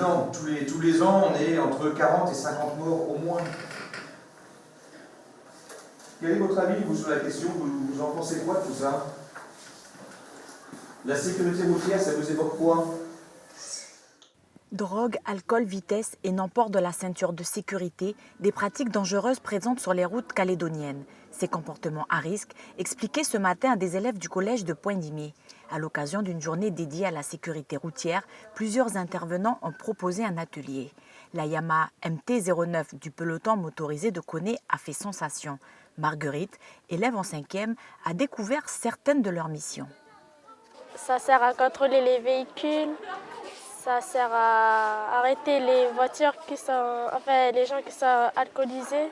évident. Tous les ans, on est entre 40 et 50 morts au moins. Quel est votre avis, vous, sur la question? Vous en pensez quoi de tout ça? La sécurité routière, ça vous évoque quoi? Drogue, alcool, vitesse et non-port de la ceinture de sécurité, des pratiques dangereuses présentes sur les routes calédoniennes. Ces comportements à risque expliqués ce matin à des élèves du collège de Poindimié. À l'occasion d'une journée dédiée à la sécurité routière, plusieurs intervenants ont proposé un atelier. La Yamaha MT-09 du peloton motorisé de Koné a fait sensation. Marguerite, élève en 5e, a découvert certaines de leurs missions. Ça sert à contrôler les véhicules. Ça sert à arrêter les voitures les gens qui sont alcoolisés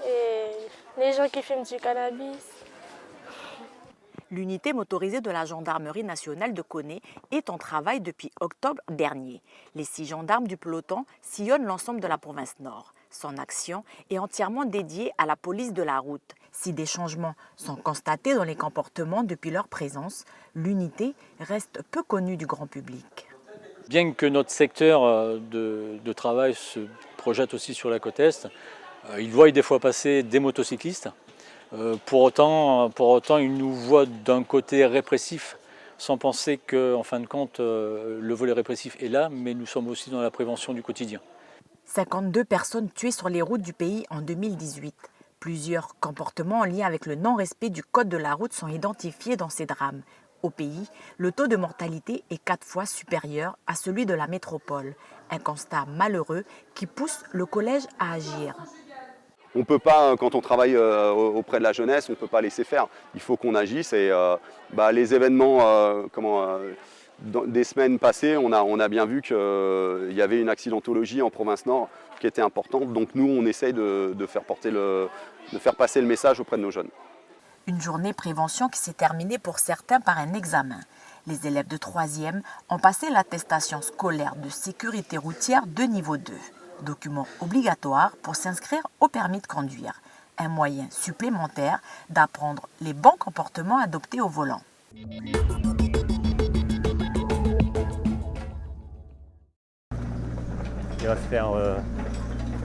et les gens qui fument du cannabis. L'unité motorisée de la gendarmerie nationale de Koné est en travail depuis octobre dernier. Les 6 gendarmes du peloton sillonnent l'ensemble de la province Nord. Son action est entièrement dédiée à la police de la route. Si des changements sont constatés dans les comportements depuis leur présence, l'unité reste peu connue du grand public. Bien que notre secteur de travail se projette aussi sur la côte Est, ils voient des fois passer des motocyclistes. Pour autant, ils nous voient d'un côté répressif, sans penser qu'en fin de compte, le volet répressif est là, mais nous sommes aussi dans la prévention du quotidien. 52 personnes tuées sur les routes du pays en 2018. Plusieurs comportements en lien avec le non-respect du code de la route sont identifiés dans ces drames. Au pays, le taux de mortalité est 4 fois supérieur à celui de la métropole. Un constat malheureux qui pousse le collège à agir. On ne peut pas, quand on travaille auprès de la jeunesse, on ne peut pas laisser faire. Il faut qu'on agisse et les événements des semaines passées, on a bien vu qu'il y avait une accidentologie en province Nord qui était importante. Donc nous, on essaye de faire passer le message auprès de nos jeunes. Une journée prévention qui s'est terminée pour certains par un examen. Les élèves de 3e ont passé l'attestation scolaire de sécurité routière de niveau 2. Document obligatoire pour s'inscrire au permis de conduire. Un moyen supplémentaire d'apprendre les bons comportements adoptés au volant.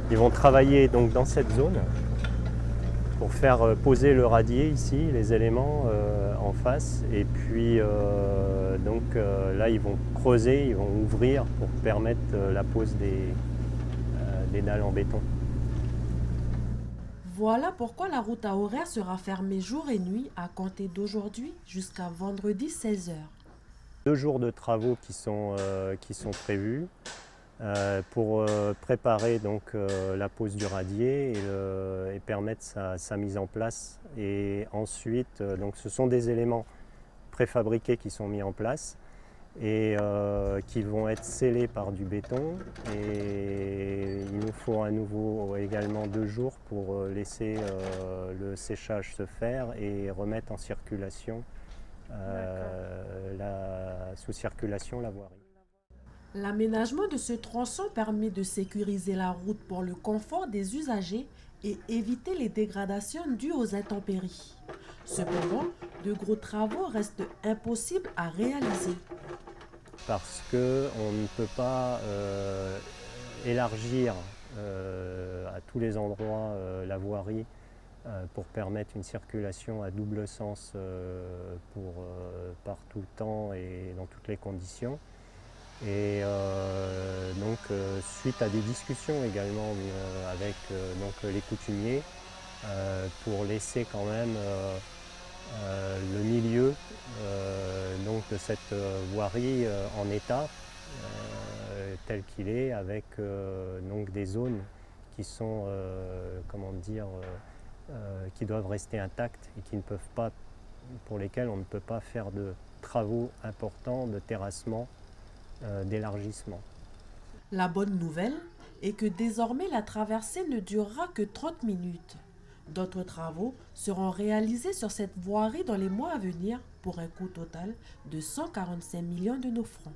Ils vont travailler donc dans cette zone pour faire poser le radier ici, les éléments en face. Et puis là, ils vont creuser, ils vont ouvrir pour permettre la pose des dalles en béton. Voilà pourquoi la route à horaire sera fermée jour et nuit à compter d'aujourd'hui jusqu'à vendredi 16h. 2 jours de travaux qui sont prévus pour préparer donc, la pose du radier et permettre sa mise en place. Et ensuite, donc, ce sont des éléments préfabriqués qui sont mis en place et qui vont être scellés par du béton. Et il nous faut à nouveau également 2 jours pour laisser le séchage se faire et remettre en circulation, sous circulation la voirie. L'aménagement de ce tronçon permet de sécuriser la route pour le confort des usagers et éviter les dégradations dues aux intempéries. Cependant, de gros travaux restent impossibles à réaliser. Parce qu'on ne peut pas élargir à tous les endroits la voirie pour permettre une circulation à double sens par tout le temps et dans toutes les conditions. Et suite à des discussions également avec les coutumiers pour laisser quand même le milieu de cette voirie en état tel qu'il est, avec des zones qui sont qui doivent rester intactes et qui ne peuvent pas, pour lesquelles on ne peut pas faire de travaux importants de terrassement, d'élargissement. La bonne nouvelle est que désormais la traversée ne durera que 30 minutes. D'autres travaux seront réalisés sur cette voirie dans les mois à venir pour un coût total de 145 millions de nos francs.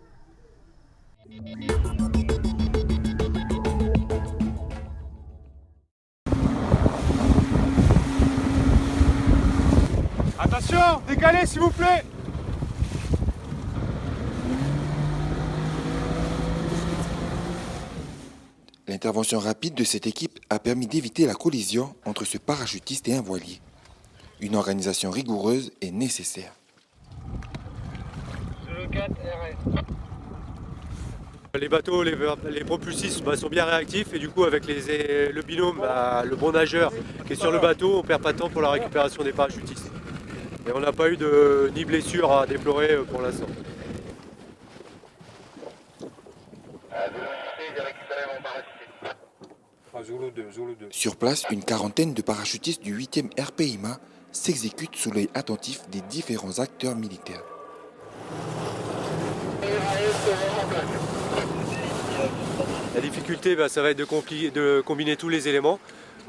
Attention, décalez s'il vous plaît. L'intervention rapide de cette équipe a permis d'éviter la collision entre ce parachutiste et un voilier. Une organisation rigoureuse est nécessaire. Les bateaux, les propulsistes sont bien réactifs et du coup avec le binôme, le bon nageur qui est sur le bateau, on ne perd pas de temps pour la récupération des parachutistes. Et on n'a pas eu ni blessure à déplorer pour l'instant. Sur place, une quarantaine de parachutistes du 8e RPIMA s'exécutent sous l'œil attentif des différents acteurs militaires. La difficulté, ça va être de combiner tous les éléments,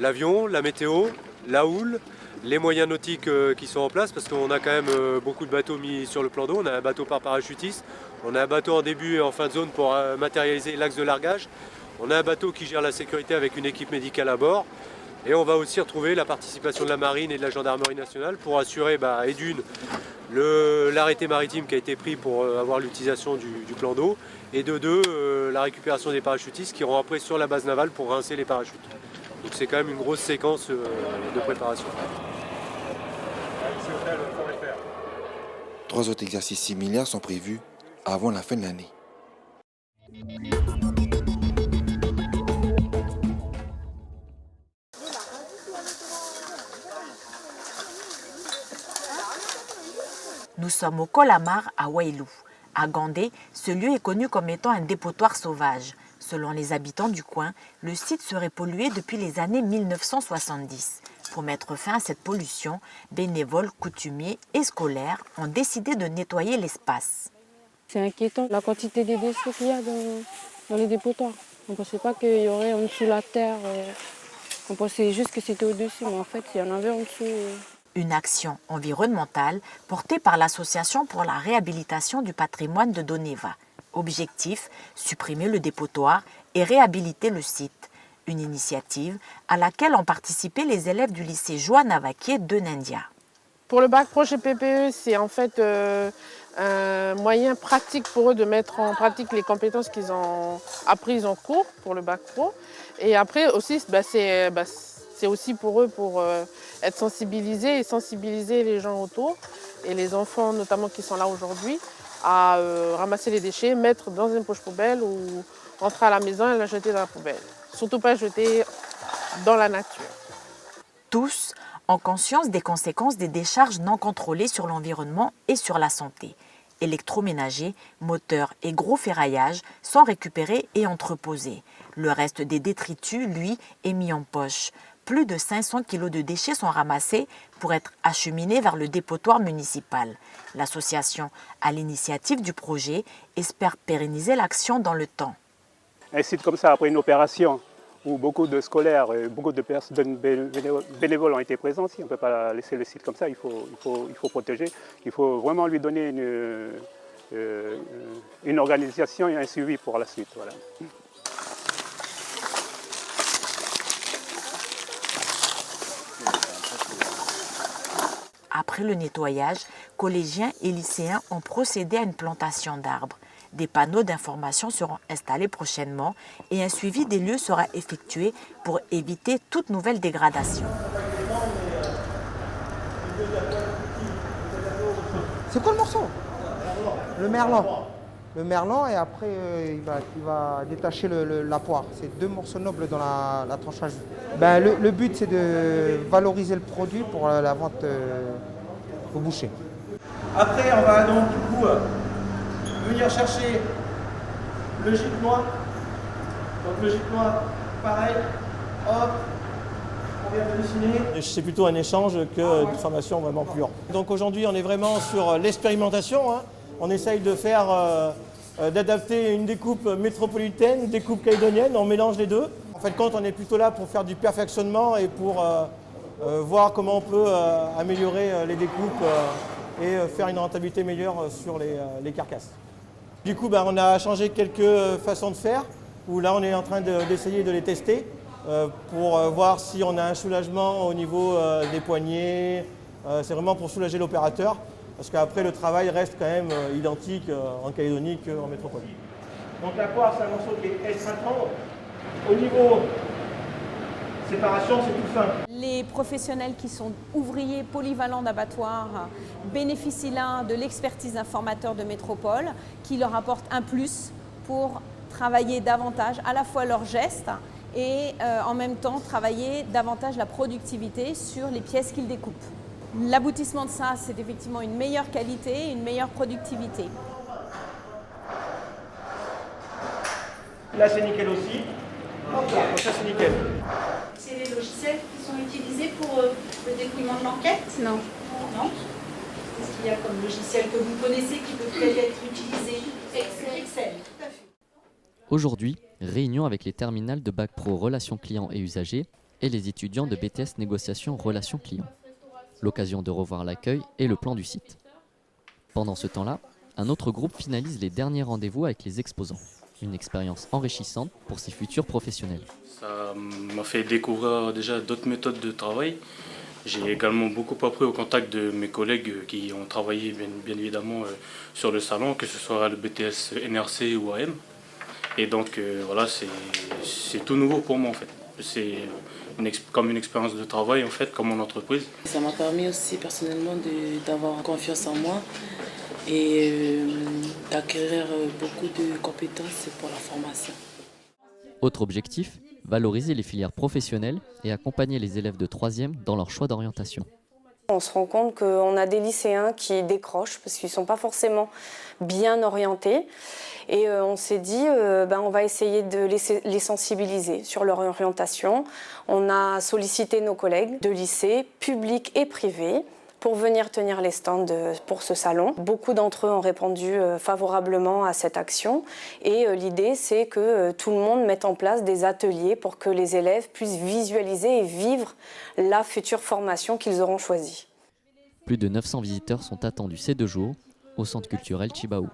l'avion, la météo, la houle, les moyens nautiques qui sont en place, parce qu'on a quand même beaucoup de bateaux mis sur le plan d'eau. On a un bateau par parachutiste, on a un bateau en début et en fin de zone pour matérialiser l'axe de largage. On a un bateau qui gère la sécurité avec une équipe médicale à bord. Et on va aussi retrouver la participation de la marine et de la gendarmerie nationale pour assurer, et d'une, l'arrêté maritime qui a été pris pour avoir l'utilisation du plan d'eau, et de deux, la récupération des parachutistes qui iront après sur la base navale pour rincer les parachutes. Donc c'est quand même une grosse séquence de préparation. 3 autres exercices similaires sont prévus avant la fin de l'année. Nous sommes au Kolamar à Wailou. À Gandé, ce lieu est connu comme étant un dépotoir sauvage. Selon les habitants du coin, le site serait pollué depuis les années 1970. Pour mettre fin à cette pollution, bénévoles, coutumiers et scolaires ont décidé de nettoyer l'espace. C'est inquiétant la quantité de déchets qu'il y a dans les dépotoirs. On ne pensait pas qu'il y aurait en dessous la terre. On pensait juste que c'était au-dessus, mais en fait, il y en avait en dessous. Une action environnementale portée par l'Association pour la réhabilitation du patrimoine de Doneva. Objectif, supprimer le dépotoir et réhabiliter le site. Une initiative à laquelle ont participé les élèves du lycée Joan Avaquier de Nindia. Pour le bac pro chez PPE, c'est en fait un moyen pratique pour eux de mettre en pratique les compétences qu'ils ont apprises en cours pour le bac pro. Et après aussi, c'est aussi pour eux pour être sensibilisés et sensibiliser les gens autour et les enfants notamment qui sont là aujourd'hui à ramasser les déchets, mettre dans une poche poubelle ou rentrer à la maison et la jeter dans la poubelle. Surtout pas jeter dans la nature. Tous ont conscience des conséquences des décharges non contrôlées sur l'environnement et sur la santé. Électroménagers, moteurs et gros ferraillages sont récupérés et entreposés. Le reste des détritus, lui, est mis en poche. Plus de 500 kg de déchets sont ramassés pour être acheminés vers le dépotoir municipal. L'association, à l'initiative du projet, espère pérenniser l'action dans le temps. Un site comme ça, après une opération où beaucoup de scolaires, beaucoup de personnes bénévoles ont été présents, on ne peut pas laisser le site comme ça, il faut protéger, il faut vraiment lui donner une organisation et un suivi pour la suite. Voilà. Après le nettoyage, collégiens et lycéens ont procédé à une plantation d'arbres. Des panneaux d'information seront installés prochainement et un suivi des lieux sera effectué pour éviter toute nouvelle dégradation. C'est quoi le morceau? Le merlan. Le merlan et après il va détacher la poire. C'est 2 morceaux nobles dans la tranche à jus. Le but c'est de valoriser le produit pour la vente au boucher. Après, on va donc du coup venir chercher le gîte noir. Donc le gîte noir, pareil, hop, on vient de dessiner. C'est plutôt un échange qu'une formation vraiment pure. Donc aujourd'hui, on est vraiment sur l'expérimentation. On essaye de faire, d'adapter une découpe métropolitaine, une découpe calédonienne, on mélange les deux. En fait, quand on est plutôt là pour faire du perfectionnement et pour voir comment on peut améliorer les découpes et faire une rentabilité meilleure sur les carcasses. Du coup, on a changé quelques façons de faire, où là on est en train d'essayer de les tester pour voir si on a un soulagement au niveau des poignets. C'est vraiment pour soulager l'opérateur, parce qu'après le travail reste quand même identique en Calédonie qu'en métropole. Donc la poire, c'est un morceau qui est extra tendre, Au niveau séparation, c'est tout fin. Les professionnels qui sont ouvriers polyvalents d'abattoirs bénéficient là de l'expertise d'un formateur de métropole qui leur apporte un plus pour travailler davantage à la fois leurs gestes et en même temps travailler davantage la productivité sur les pièces qu'ils découpent. L'aboutissement de ça, c'est effectivement une meilleure qualité, une meilleure productivité. Là, c'est nickel aussi. Hop là, donc ça c'est nickel. C'est les logiciels qui sont utilisés pour le dépouillement de l'enquête? Non. Non. Qu'est-ce qu'il y a comme logiciel que vous connaissez qui peut peut-être être utilisé? Excel. Tout à fait. Aujourd'hui, réunion avec les terminales de Bac Pro Relations Clients et Usagers et les étudiants de BTS Négociation Relations Clients. L'occasion de revoir l'accueil et le plan du site. Pendant ce temps-là, un autre groupe finalise les derniers rendez-vous avec les exposants. Une expérience enrichissante pour ses futurs professionnels. Ça m'a fait découvrir déjà d'autres méthodes de travail. J'ai également beaucoup appris au contact de mes collègues qui ont travaillé bien évidemment sur le salon, que ce soit le BTS NRC ou AM. Et donc voilà, c'est tout nouveau pour moi en fait. C'est comme une expérience de travail en fait, comme en entreprise. Ça m'a permis aussi personnellement d'avoir confiance en moi et d'acquérir beaucoup de compétences pour la formation. Autre objectif, valoriser les filières professionnelles et accompagner les élèves de 3e dans leur choix d'orientation. On se rend compte qu'on a des lycéens qui décrochent parce qu'ils ne sont pas forcément bien orientés. Et on s'est dit, on va essayer de les sensibiliser sur leur orientation. On a sollicité nos collègues de lycées, publics et privés, pour venir tenir les stands pour ce salon. Beaucoup d'entre eux ont répondu favorablement à cette action. Et l'idée, c'est que tout le monde mette en place des ateliers pour que les élèves puissent visualiser et vivre la future formation qu'ils auront choisie. Plus de 900 visiteurs sont attendus ces 2 jours au centre culturel Chibaou.